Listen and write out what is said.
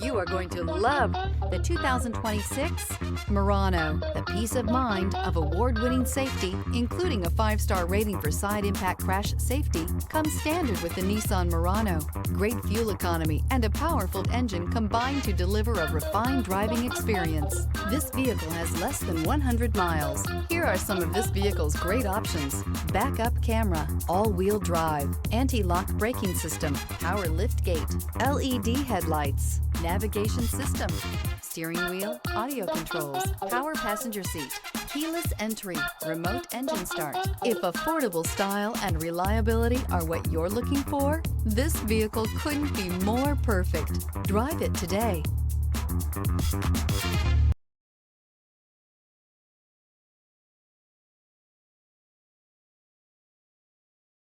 You are going to love the 2026 Murano. The peace of mind of award-winning safety, including a 5-star rating for side impact crash safety, comes standard with the Nissan Murano. Great fuel economy and a powerful engine combine to deliver a refined driving experience. This vehicle has less than 100 miles. Here are some of this vehicle's great options: backup camera, all-wheel drive, anti-lock braking system, power lift gate, LED headlights, navigation system, steering wheel audio controls, power passenger seat, keyless entry, remote engine start. If affordable style and reliability are what you're looking for, this vehicle couldn't be more perfect. Drive it today.